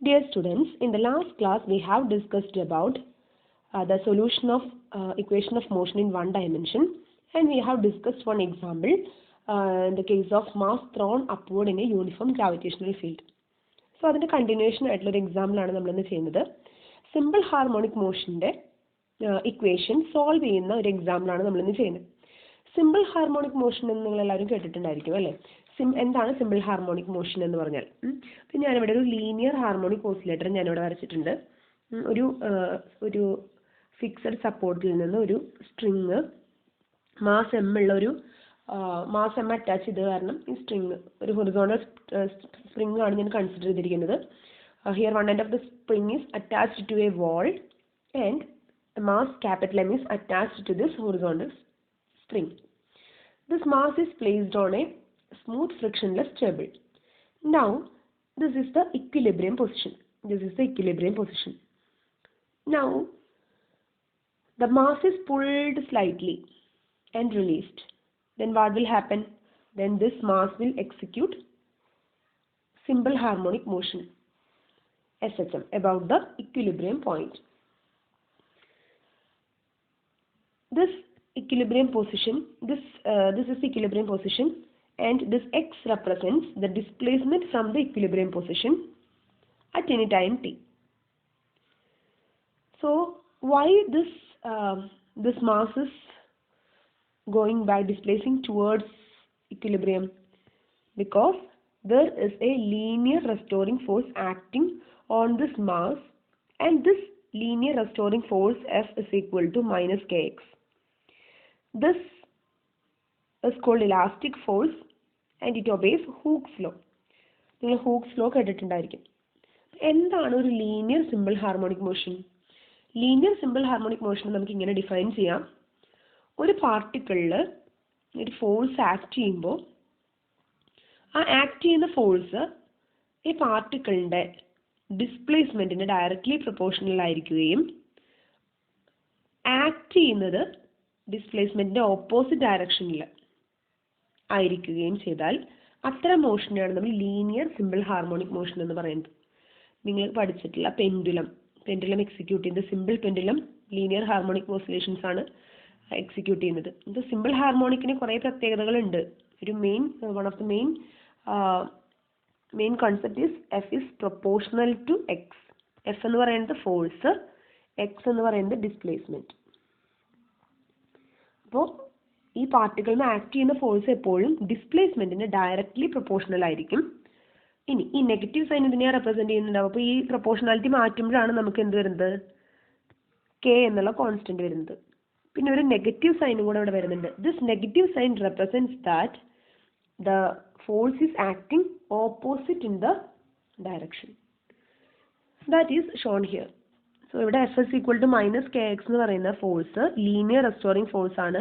Dear students, in the last class we have discussed about the solution of equation of motion in one dimension, and we have discussed one example in the case of mass thrown upward in a uniform gravitational field. So അതിന്റെ continuation ആയിട്ടുള്ള ഒരു example ആണ് നമ്മൾ ഇന്ന് ചെയ്യുന്നത്. Simple harmonic മോഷന്റെ equation solve ചെയ്യുന്ന ഒരു example ആണ് നമ്മൾ ഇന്ന് ചെയ്യുന്നത്. സിമ്പിൾ ഹാർമോണിക് മോഷൻ എന്ന് നിങ്ങൾ എല്ലാവരും കേട്ടിട്ടുണ്ടായിരിക്കും അല്ലേ? എന്താണ് സിമ്പിൾ ഹാർമോണിക് മോഷൻ എന്ന് പറഞ്ഞാൽ? പിന്നെ ഞാനിവിടെ ഒരു ലീനിയർ ഹാർമോണിക് ഓസിലേറ്റർ ഞാനിവിടെ വരച്ചിട്ടുണ്ട്. ഒരു ഫിക്സഡ് സപ്പോർട്ടിൽ നിന്ന് ഒരു സ്ട്രിങ് മാസ് എം ഉള്ള ഒരു മാസ് എം അറ്റാച്ച് ചെയ്ത് കാരണം ഈ സ്ട്രിങ് ഒരു ഹൊറിസോണ്ടൽ സ്പ്രിംഗ് ആണ് ഞാൻ കൺസിഡർ ചെയ്തിരിക്കുന്നത്. Here one end of the spring is attached to a wall and mass capital M is attached to this horizontal spring. This mass is placed on a smooth frictionless table. Now this is the equilibrium position. Now the mass is pulled slightly and released. Then what will happen? Then this mass will execute simple harmonic motion SHM about the equilibrium point. This equilibrium position, this is the equilibrium position, and this x represents the displacement from the equilibrium position at any time t. So why this mass is going by displacing towards equilibrium? Because there is a linear restoring force acting on this mass, and this linear restoring force F is equal to minus kx. This is called elastic force and it obeys Hooke's law. നിങ്ങൾ Hooke's law കേട്ടിട്ടുണ്ടായിരിക്കും. എന്താണ് ഒരു linear simple harmonic motion? Linear simple harmonic motion നമുക്ക് ഇങ്ങനെ define ചെയ്യാം. ഒരു പാർട്ടിക്കിളിൽ ഒരു force act ചെയ്യുമ്പോൾ ആ ആക്ട് ചെയ്യുന്ന ഫോഴ്സ് ഈ പാർട്ടിക്കിളിൻ്റെ ഡിസ്പ്ലേസ്മെൻറ്റിന് ഡയറക്റ്റ്ലി പ്രൊപ്പോർഷണൽ ആയിരിക്കുകയും ആക്ട് ചെയ്യുന്നത് ഡിസ്പ്ലേസ്മെൻറ്റിൻ്റെ ഓപ്പോസിറ്റ് ഡയറക്ഷനിൽ ആയിരിക്കുകയും ചെയ്താൽ അത്തരം മോഷനെയാണ് നമ്മൾ ലീനിയർ സിമ്പിൾ ഹാർമോണിക് മോഷൻ എന്ന് പറയുന്നത്. നിങ്ങൾ പഠിച്ചിട്ടുള്ള പെൻഡുലം എക്സിക്യൂട്ട് ചെയ്യുന്നത് simple pendulum linear harmonic oscillations ആണ് എക്സിക്യൂട്ട് ചെയ്യുന്നത്. ഇത് സിമ്പിൾ ഹാർമോണിക്കിന് കുറേ പ്രത്യേകതകളുണ്ട്. ഒരു one of the main concept is F is proportional to x. F എന്ന് പറയുന്നത് ഫോഴ്സ്, എക്സ് എന്ന് പറയുന്നത് ഡിസ്പ്ലേസ്മെൻറ്റ്. അപ്പോൾ ഈ പാർട്ടിക്കിളിന് ആക്ട് ചെയ്യുന്ന ഫോഴ്സ് എപ്പോഴും ഡിസ്പ്ലേസ്മെൻറ്റിന് ഡയറക്റ്റ്ലി പ്രൊപ്പോർഷണൽ ആയിരിക്കും. ഇനി ഈ നെഗറ്റീവ് സൈൻ ഇതിനെ റെപ്രസെൻറ്റ് ചെയ്യുന്നുണ്ടാവും. അപ്പോൾ ഈ പ്രൊപ്പോർഷണാലിറ്റി മാറ്റുമ്പോഴാണ് നമുക്ക് എന്ത് വരുന്നത്? കെ എന്നുള്ള കോൺസ്റ്റന്റ് വരുന്നത്. പിന്നെ ഒരു നെഗറ്റീവ് സൈനും കൂടെ ഇവിടെ വരുന്നുണ്ട്. This negative sign represents that the force is acting opposite in the direction. That is shown here. So ഇവിടെ F S equal to minus K X എന്ന് പറയുന്ന ഫോഴ്സ് ലീനിയർ റെസ്റ്റോറിംഗ് ഫോഴ്സ് ആണ്.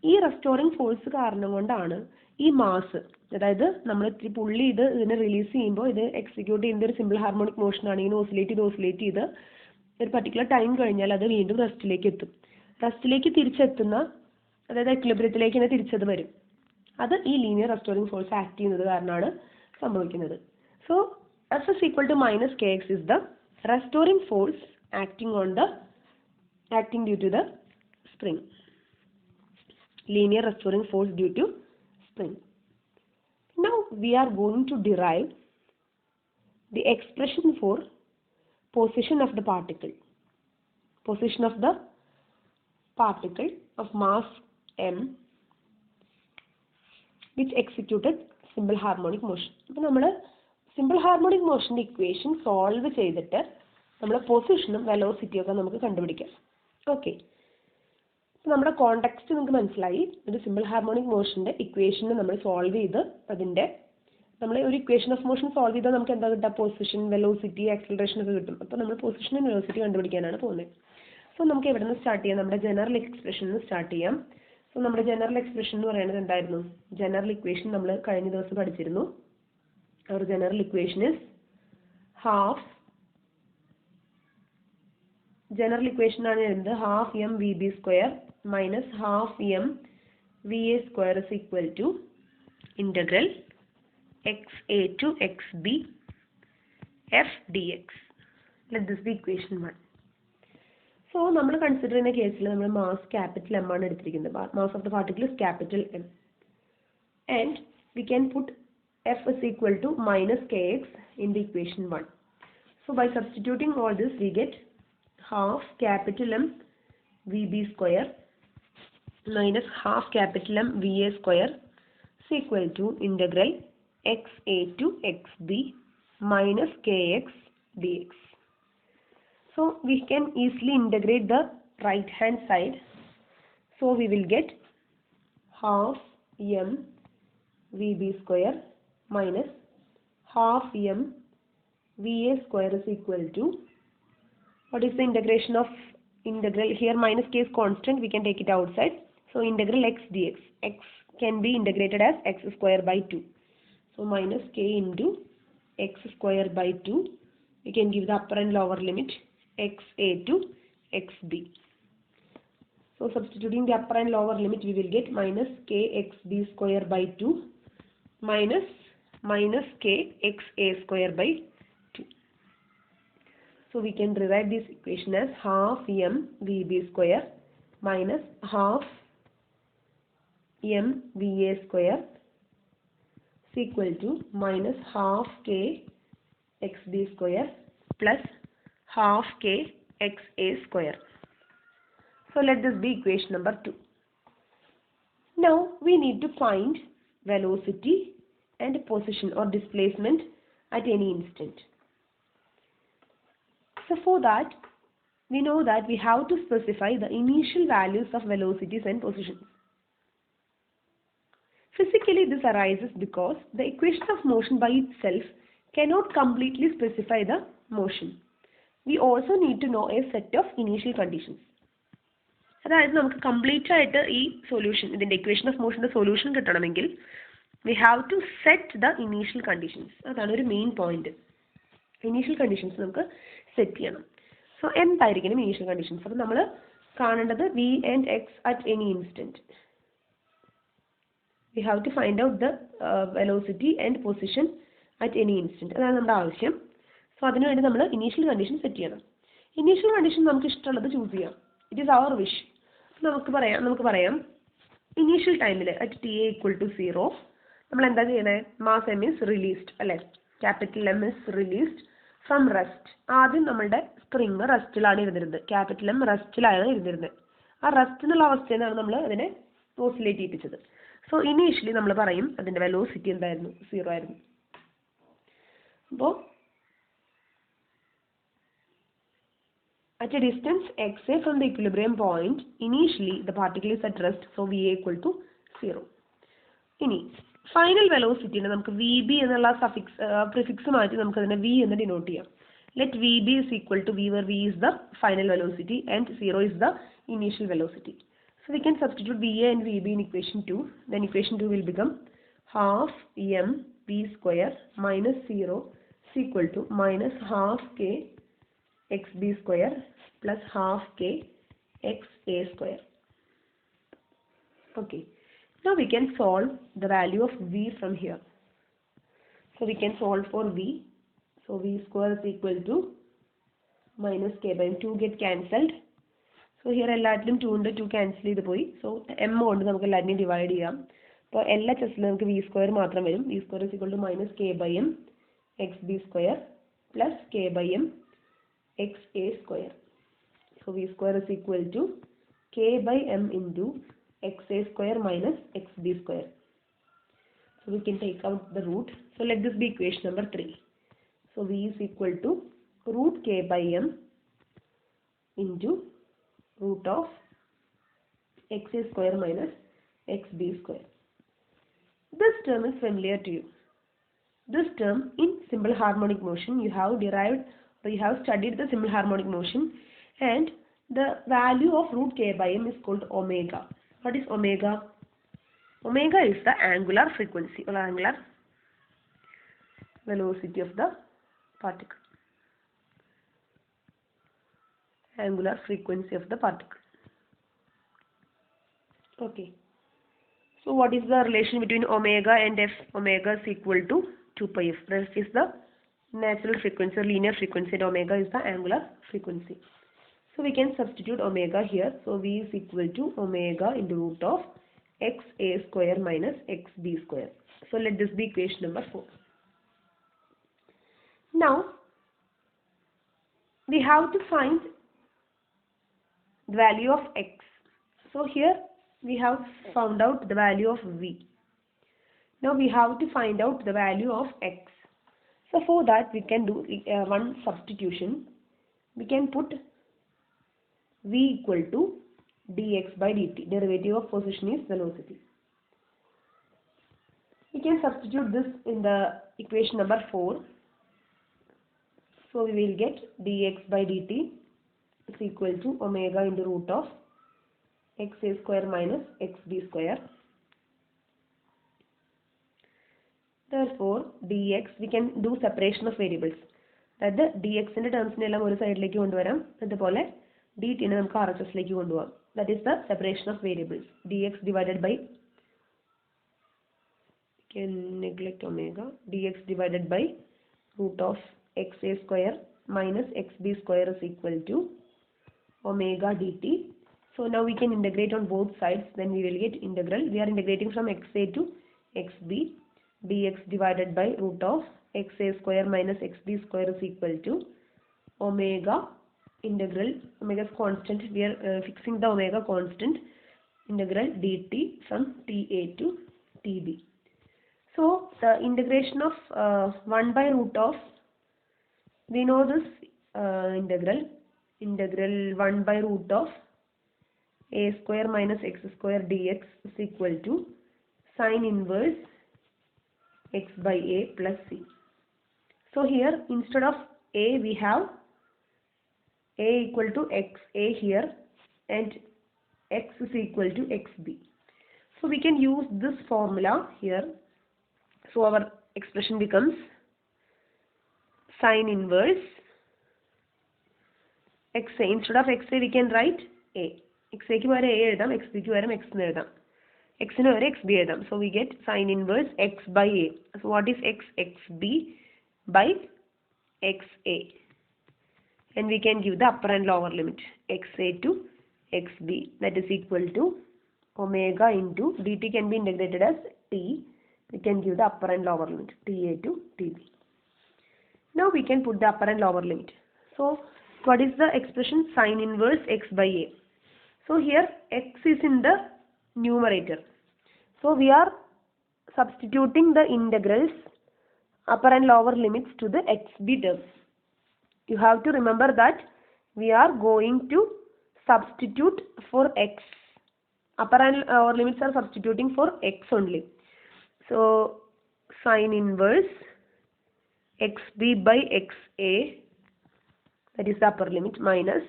ഈ റെസ്റ്റോറിംഗ് ഫോഴ്സ് കാരണം കൊണ്ടാണ് ഈ mass, അതായത് നമ്മൾ ഇത്തിരി പുള്ളി ഇതിനെ റിലീസ് ചെയ്യുമ്പോൾ ഇത് എക്സിക്യൂട്ട് ചെയ്യുന്ന ഒരു സിമ്പിൾ ഹാർമോണിക് മോഷൻ ആണ്. ഇങ്ങനെ ഓസിലേറ്റ് ചെയ്ത് ഒരു പർട്ടിക്കുലർ ടൈം കഴിഞ്ഞാൽ അത് വീണ്ടും റെസ്റ്റിലേക്ക് എത്തും. റെസ്റ്റിലേക്ക് തിരിച്ചെത്തുന്ന, അതായത് എക്വിലിബ്രിയത്തിലേക്ക് തന്നെ തിരിച്ചത് വരും. അത് ഈ ലീനിയർ റെസ്റ്റോറിംഗ് ഫോഴ്സ് ആക്ട് ചെയ്യുന്നത് കാരണമാണ് സംഭവിക്കുന്നത്. So F is equal to minus K x is the restoring force acting due to the spring. Linear restoring force due to spring. Now we are going to derive the expression for position of the particle. Position of the particle of mass m which executed simple harmonic motion. അപ്പോൾ നമ്മൾ simple harmonic മോഷൻ്റെ equation solve ചെയ്തിട്ട് നമ്മൾ പൊസിഷനും വെലോസിറ്റിയൊക്കെ നമുക്ക് കണ്ടുപിടിക്കാം. Okay, നമ്മുടെ context നിങ്ങൾക്ക് മനസ്സിലായി. ഒരു സിമ്പിൾ ഹാർമോണിക് മോഷൻ്റെ ഇക്വേഷന് നമ്മൾ സോൾവ് ചെയ്ത് നമ്മൾ ഒരു ഇക്വേഷൻ ഓഫ് മോഷൻ സോൾവ് ചെയ്താൽ നമുക്ക് എന്താ കിട്ടുക? പൊസിഷൻ, വെലോസിറ്റി, ആക്സിലറേഷൻ ഒക്കെ കിട്ടും. അപ്പോൾ നമ്മൾ പൊസിഷനും വെലോസിറ്റി കണ്ടുപിടിക്കാനാണ് പോകുന്നത്. സോ നമുക്ക് എവിടെ നിന്ന് സ്റ്റാർട്ട് ചെയ്യാം? നമ്മുടെ ജനറൽ എക്സ്പ്രഷനിൽ സ്റ്റാർട്ട് ചെയ്യാം. സോ നമ്മുടെ ജനറൽ എക്സ്പ്രഷൻ എന്ന് പറയുന്നത് എന്തായിരുന്നു? ജനറൽ ഇക്വേഷൻ നമ്മൾ കഴിഞ്ഞ ദിവസം പഠിച്ചിരുന്നു. Our general equation is general equation ആണ് എഴുതുന്നത് half m vb square minus half m va square is equal to integral xa to xb f dx. Let this be equation 1. So നമ്മൾ consider ചെയ്യുന്ന കേസിൽ നമ്മൾ മാസ് ക്യാപിറ്റൽ M ആണ് എടുത്തിരിക്കുന്നത്. Mass of the particle is capital M. And we can put f is equal to minus kx in the equation 1. So by substituting all this we get half capital M VB square minus half capital M VA square is equal to integral xa to xb minus kx dx. So we can easily integrate the right hand side. So we will get half m VB square minus half m VA square is equal to, what is the integration of integral? Here minus k is constant, we can take it outside. So integral x dx. X can be integrated as x square by 2. So minus k into x square by 2. We can give the upper and lower limit xa to xb. So substituting the upper and lower limit, we will get minus kxb square by 2 minus kxa square by 2. So we can rewrite this equation as half m VB square minus half m VA square is equal to minus half k xb square plus half k xa square. So let this be equation number 2. Now we need to find velocity and position or displacement at any instant. So for that, we know that we have to specify the initial values of velocities and positions. Physically, this arises because the equation of motion by itself cannot completely specify the motion. We also need to know a set of initial conditions. അതായത് നമുക്ക് complete ആയിട്ട് ഈ solution, ഇതിൻ്റെ equation of മോഷൻ്റെ solution കിട്ടണമെങ്കിൽ we have to set the initial conditions. അതാണ് ഒരു main point. Initial conditions നമുക്ക് സെറ്റ് ചെയ്യണം. സോ എന്തായിരിക്കണം ഇനീഷ്യൽ കണ്ടീഷൻസ്? അപ്പോൾ നമ്മൾ കാണേണ്ടത് v and x at any instant. We have to find out the velocity and position at any instant. അതാണ് നമ്മുടെ ആവശ്യം. സോ അതിനുവേണ്ടി നമ്മൾ ഇനീഷ്യൽ കണ്ടീഷൻ സെറ്റ് ചെയ്യണം. ഇനീഷ്യൽ കണ്ടീഷൻ നമുക്ക് ഇഷ്ടമുള്ളത് ചൂസ് ചെയ്യാം. It is our wish. നമുക്ക് പറയാം ഇനീഷ്യൽ ടൈമിൽ at T A equal to 0 നമ്മൾ എന്താ ചെയ്യണേ? മാസ് എം ഇസ് റിലീസ്ഡ് അല്ലേ? Capital M is released from rest. ആദ്യം നമ്മളുടെ സ്പ്രിങ് റെസ്റ്റിലാണ് ഇരുന്നിരുന്നത്. ക്യാപിറ്റൽ എം റെസ്റ്റിലാണ് ഇരുന്നിരുന്നത്. ആ റെസ്റ്റ് എന്നുള്ള അവസ്ഥയിലാണ് നമ്മൾ അതിനെ ഓസിലേറ്റ് ചെയ്യിപ്പിച്ചത്. സോ ഇനീഷ്യലി നമ്മൾ പറയും അതിൻ്റെ വെലോസിറ്റി എന്തായിരുന്നു? 0 ആയിരുന്നു. അപ്പോൾ at a distance xa from the equilibrium point, initially the particle is at rest, so Va equal to 0. ഇനി ഫൈനൽ വെലോസിറ്റിനെ നമുക്ക് വി ബി എന്നുള്ള പ്രിഫിക്സ് മാറ്റി നമുക്ക് അതിനെ വി എന്ന് ഡിനോട്ട് ചെയ്യാം. Let v b is equal to v, where v is the final velocity and 0 is the initial velocity. So we can substitute Va and Vb in equation 2. Then equation 2 will become half m v square minus 0 is equal to minus half k xb square plus half k xa square. Okay, now we can solve the value of v from here. So we can solve for v. So v square is equal to minus k by m. 2 get cancelled. So here എല്ലാത്തിലും 2 ഉണ്ട്, 2 cancel ചെയ്ത് പോയി. So m കൊണ്ട് നമുക്ക് എല്ലാത്തിനെയും divide ചെയ്യാം. അപ്പോൾ എല്ലാ ചെസ്സിലും നമുക്ക് വി സ്ക്വയർ മാത്രം വരും. V square is equal to minus k by m x b square plus k by m xa square. So v square is equal to k by m into xa square minus xb square. So we can take out the root. So let this be equation number 3. So v is equal to root k by m into root of xa square minus xb square. This term is familiar to you. This term in simple harmonic motion you have derived, we have studied the simple harmonic motion, and the value of root k by m is called omega. What is omega? Omega is the angular frequency or angular velocity of the particle. Angular frequency of the particle. Okay. So what is the relation between omega and f? Omega is equal to 2 pi f. F is the natural frequency or linear frequency, and omega is the angular frequency. So we can substitute omega here. So V is equal to omega into root of xa square minus xb square. So let this be equation number 4. Now we have to find the value of x. So here we have found out the value of V. Now we have to find out the value of x. So for that we can do one substitution. We can put V equal to dx by dt. Derivative of position is velocity. We can substitute this in the equation number 4. So we will get dx by dt is equal to omega into root of xa square minus xb square. Therefore, dx, we can do separation of variables. That the dx in the terms in one side like you dt in the RHS like you. That is the separation of variables. Dx divided by, can neglect omega, dx divided by root of xa square minus xb square is equal to omega dt. So now we can integrate on both sides, then we will get integral. We are integrating from xa to xb. Dx divided by root of xa square minus xb square is equal to omega integral, omega is constant, we are fixing the omega constant, integral dt from ta to tb. So the integration of 1 by root of, we know this integral 1 by root of a square minus x square dx is equal to sine inverse x by a plus c. So here instead of a we have a equal to xa here and x is equal to xb. So we can use this formula here. So our expression becomes sine inverse xa. Instead of xa we can write a. xa ku vare a edam, xb ku vare x nu edam. X nu vare xb edam. So we get sine inverse x by a. So what is x? xb by xa. And we can give the upper and lower limit xa to xb, that is equal to omega into dt can be integrated as t. We can give the upper and lower limit ta to tb. Now we can put the upper and lower limit. So what is the expression? Sine inverse x by a. So here x is in the numerator. So we are substituting the integrals upper and lower limits to the xb terms. You have to remember that we are going to substitute for x. Upper and lower limits are substituting for x only. So sine inverse xb by xa, that is the upper limit, minus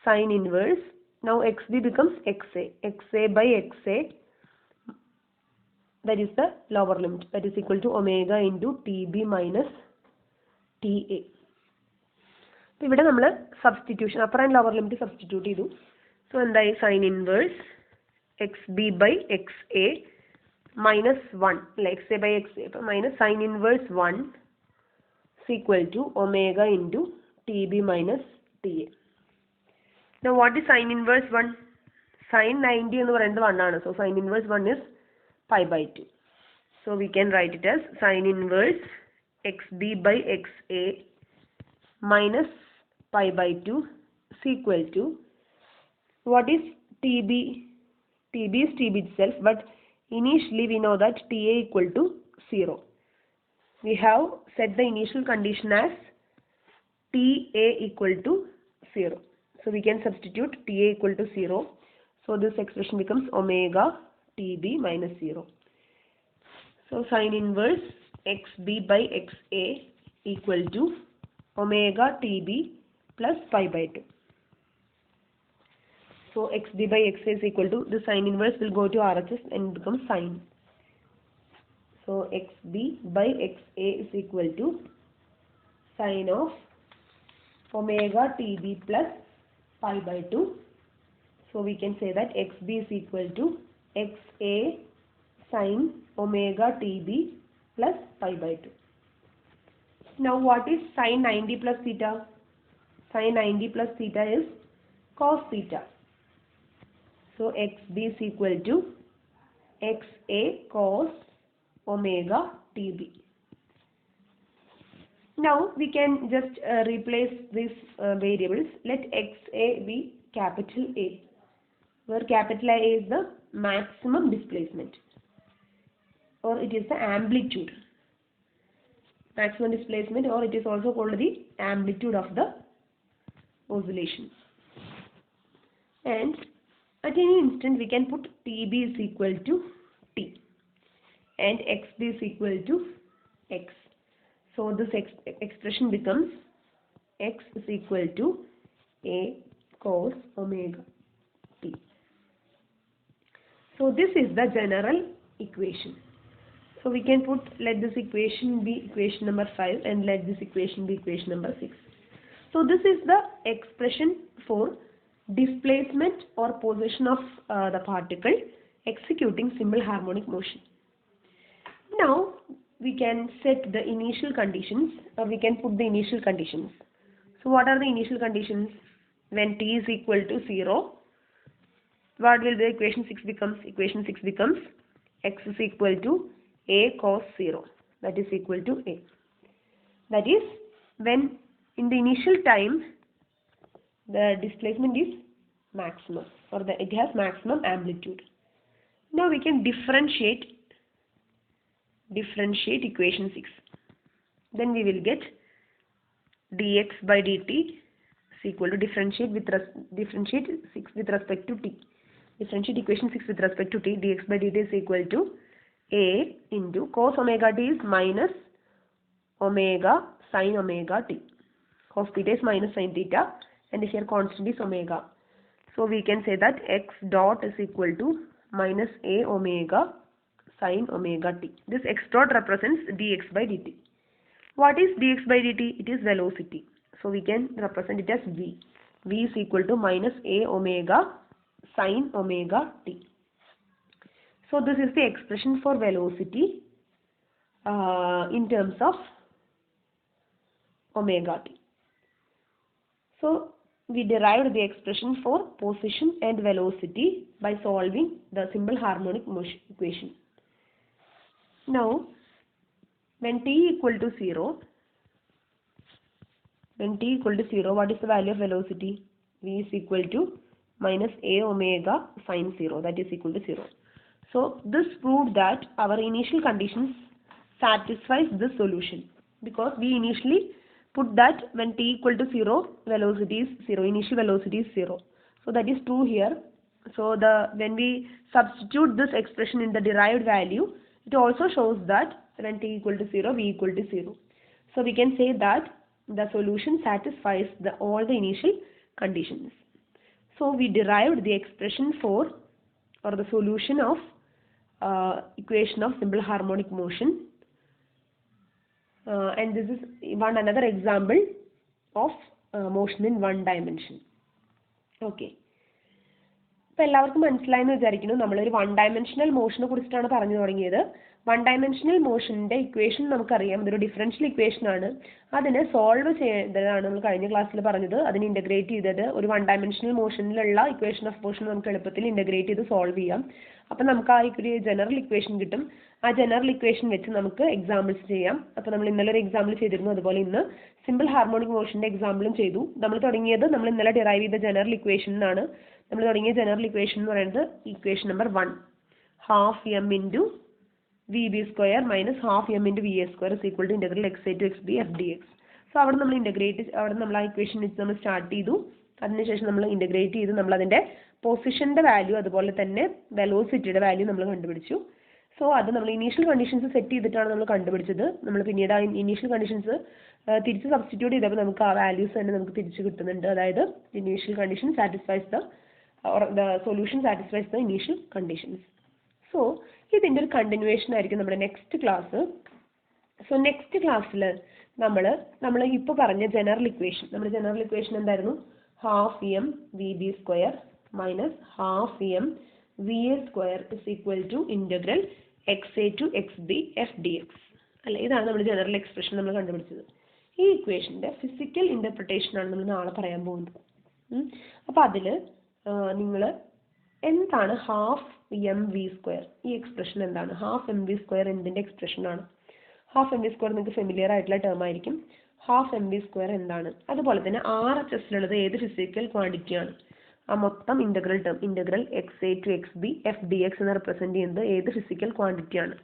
sine inverse, now xb becomes xa by xa, that is the lower limit, that is equal to omega into tb minus ta. ഇവിടെ നമ്മൾ substitution upper and lower limit substitute ചെയ്തു. So എന്തായി? sin inverse xb by xa minus 1 അല്ല xa by xa minus sin inverse 1 is equal to omega into tb minus ta. Now what is sin inverse 1? Sin 90 എന്ന് പറയുന്നത് 1 ആണ്. So sin inverse 1 is pi by 2. So we can write it as sin inverse xb by xa minus pi by 2 is equal to, what is tb? tb is tb itself, but initially we know that ta equal to 0. We have set the initial condition as ta equal to 0. So we can substitute ta equal to 0. So this expression becomes omega tb minus 0. So sin inverse xb by xa equal to omega tb plus pi by 2. So xb by xa is equal to, the sin inverse will go to RHS and become sine. So xb by xa is equal to sine of omega tb plus pi by 2. So we can say that xb is equal to xa sine omega tb plus pi by 2. Now what is sine 90 plus theta? Sine 90 plus theta is cos theta. So xb is equal to xa cos omega tb. Now we can just replace these variables. Let xa be capital A, where capital A is the maximum displacement, or it is the amplitude. Maximum displacement, or it is also called the amplitude of the oscillation. And at any instant we can put Tb is equal to T and Xb is equal to X. So this expression becomes X is equal to A cos omega T. So this is the general equation. So we can put, let this equation be equation number 5 and let this equation be equation number 6. So this is the expression for displacement or position of the particle executing simple harmonic motion. Now we can set the initial conditions, or we can put the initial conditions. So what are the initial conditions? When t is equal to 0, what will the equation 6 becomes? Equation 6 becomes x is equal to a cos 0, that is equal to a. That is when in the initial time the displacement is maximum, or it has maximum amplitude. Now we can differentiate equation 6. Then we will get dx by dt is equal to differentiate 6 with respect to t. Differentiate equation 6 with respect to t. Dx by dt is equal to a into cos omega t is minus omega sin omega t. Cos theta is minus sin theta, and here constant is omega. So we can say that x dot is equal to minus a omega sin omega t. This x dot represents dx by dt. What is dx by dt? It is velocity. So we can represent it as v. V is equal to minus a omega sin omega t. So this is the expression for velocity in terms of omega t. So we derived the expression for position and velocity by solving the simple harmonic motion equation. Now when t equal to 0, what is the value of velocity? V is equal to minus a omega sin 0, that is equal to 0. So this proved that our initial conditions satisfies this solution, because we initially put that when t equal to 0, velocity is 0, initial velocity is 0. So that is true here. So when we substitute this expression in the derived value, it also shows that when t equal to 0, v equal to 0. So we can say that the solution satisfies all the initial conditions. So we derived the expression for, or the solution of equation of simple harmonic motion, and this is another example of motion in one dimension. Okay. ഇപ്പോൾ എല്ലാവർക്കും മനസ്സിലായെന്ന് വിചാരിക്കുന്നു. നമ്മളൊരു one dimensional മോഷനെ കുറിച്ചിട്ടാണ് പറഞ്ഞു തുടങ്ങിയത്. One dimensional മോഷൻ്റെ equation നമുക്കറിയാം, ഇതൊരു ഡിഫറൻഷ്യൽ ഇക്വേഷൻ ആണ്. അതിനെ സോൾവ് ചെയ്തതാണ് നമ്മൾ കഴിഞ്ഞ ക്ലാസ്സിൽ പറഞ്ഞത്. അതിനെ ഇൻ്റഗ്രേറ്റ് ചെയ്തത് ഒരു വൺ ഡയമെൻഷണൽ മോഷനിലുള്ള ഇക്വേഷൻ ഓഫ് മോഷൻ നമുക്ക് എളുപ്പത്തിൽ ഇൻ്റഗ്രേറ്റ് ചെയ്ത് സോൾവ് ചെയ്യാം. അപ്പം നമുക്ക് ആ ഒരു ജനറൽ ഇക്വേഷൻ കിട്ടും. ആ ജനറൽ ഇക്വേഷൻ വെച്ച് നമുക്ക് എക്സാമ്പിൾസ് ചെയ്യാം. അപ്പോൾ നമ്മൾ ഇന്നലെ ഒരു എക്സാമ്പിൾ ചെയ്തിരുന്നു, അതുപോലെ ഇന്ന് സിമ്പിൾ ഹാർമോണിക് മോഷൻ്റെ എക്സാമ്പിളും ചെയ്തു. നമ്മൾ ഇന്നലെ ഡിറൈവ് ചെയ്ത ജനറൽ ഇക്വേഷൻ എന്നാണ്. നമ്മൾ തുടങ്ങിയ ജനറൽ ഇക്വേഷൻ എന്ന് പറയുന്നത് equation number 1, half m into v b square minus half m into v a square is equal to integral x a to x b F d x. So അവിടെ നമ്മൾ ആ equation വെച്ച് നമ്മൾ start ചെയ്തു. അതിനുശേഷം നമ്മൾ ഇൻ്റഗ്രേറ്റ് ചെയ്ത് നമ്മൾ അതിൻ്റെ പൊസിഷൻ്റെ വാല്യൂ അതുപോലെ തന്നെ വെലോസിറ്റിയുടെ വാല്യൂ നമ്മൾ കണ്ടുപിടിച്ചു. സോ അത് നമ്മൾ ഇനീഷ്യൽ കണ്ടീഷൻസ് സെറ്റ് ചെയ്തിട്ടാണ് നമ്മൾ കണ്ടുപിടിച്ചത്. നമ്മൾ പിന്നീട് ആ ഇനീഷ്യൽ കണ്ടീഷൻസ് തിരിച്ച് സബ്സ്റ്റിറ്റ്യൂട്ട് ചെയ്തപ്പോൾ നമുക്ക് ആ വാല്യൂസ് തന്നെ നമുക്ക് തിരിച്ച് കിട്ടുന്നുണ്ട്. അതായത് initial condition satisfies the solution satisfies the initial conditions. So ഇതിൻ്റെ ഒരു കണ്ടിന്യൂവേഷൻ ആയിരിക്കും നമ്മുടെ നെക്സ്റ്റ് ക്ലാസ്. സോ നെക്സ്റ്റ് ക്ലാസ്സിൽ നമ്മൾ ഇപ്പോൾ പറഞ്ഞ ജനറൽ ഇക്വേഷൻ എന്തായിരുന്നു? Half M v b square minus half M v a square is equal to integral x a to x b F d x അല്ലേ? ഇതാണ് നമ്മുടെ ജനറൽ എക്സ്പ്രഷൻ നമ്മൾ കണ്ടുപിടിച്ചത്. ഈ ഇക്വേഷൻ്റെ ഫിസിക്കൽ ഇൻ്റർപ്രിട്ടേഷനാണ് നമ്മൾ നാളെ പറയാൻ പോകുന്നത്. അപ്പോൾ അതിൽ നിങ്ങൾ എന്താണ് ഹാഫ് എം വി സ്ക്വയർ, ഈ എക്സ്പ്രഷൻ എന്താണ്, ഹാഫ് എം വി സ്ക്വയർ എന്തിൻ്റെ എക്സ്പ്രഷനാണ്? ഹാഫ് എം വി സ്ക്വയർ നിങ്ങൾക്ക് ഫെമിലിയർ ആയിട്ടുള്ള ടേം ആയിരിക്കും. ഹാഫ് എം വി സ്ക്വയർ എന്താണ്? അതുപോലെ തന്നെ RHSലുള്ളത് ഏത് ഫിസിക്കൽ ക്വാണ്ടിറ്റിയാണ്? ആ മൊത്തം integral term, integral XA to XB FDX എന്ന് റെപ്രസെൻറ്റ് ചെയ്യുന്നത് ഏത് ഫിസിക്കൽ ക്വാണ്ടിറ്റിയാണ്?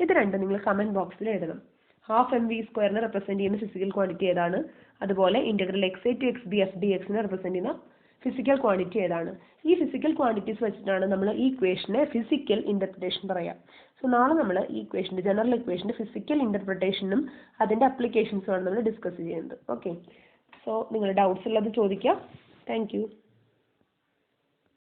ഇത് രണ്ടും നിങ്ങൾ കമൻറ്റ് ബോക്സിൽ എഴുതണം. ഹാഫ് എം വി സ്ക്വയറിനെ റെപ്രസെൻറ്റ് ചെയ്യുന്ന ഫിസിക്കൽ ക്വാണ്ടിറ്റി ഏതാണ്? അതുപോലെ ഇൻ്റഗ്രൽ XA to XB FDXനെ റെപ്രസെൻറ്റ് ചെയ്യുന്ന ഫിസിക്കൽ ക്വാണ്ടിറ്റി ഏതാണ്? ഈ ഫിസിക്കൽ ക്വാണ്ടിറ്റീസ് വെച്ചിട്ടാണ് നമ്മൾ ഈ ഇക്വേഷനെ ഫിസിക്കൽ ഇൻ്റർപ്രിട്ടേഷൻ പറയാം. സോ നാളെ നമ്മൾ ഈ ഇക്വേഷൻ്റെ ജനറൽ ഇക്വേഷൻ്റെ ഫിസിക്കൽ ഇൻ്റർപ്രിട്ടേഷനും അതിൻ്റെ അപ്ലിക്കേഷൻസുമാണ് നമ്മൾ ഡിസ്കസ് ചെയ്യുന്നത്. ഓക്കെ, സോ നിങ്ങൾ ഡൗട്ട്സ് ഉള്ളത് ചോദിക്കാം. Thank you.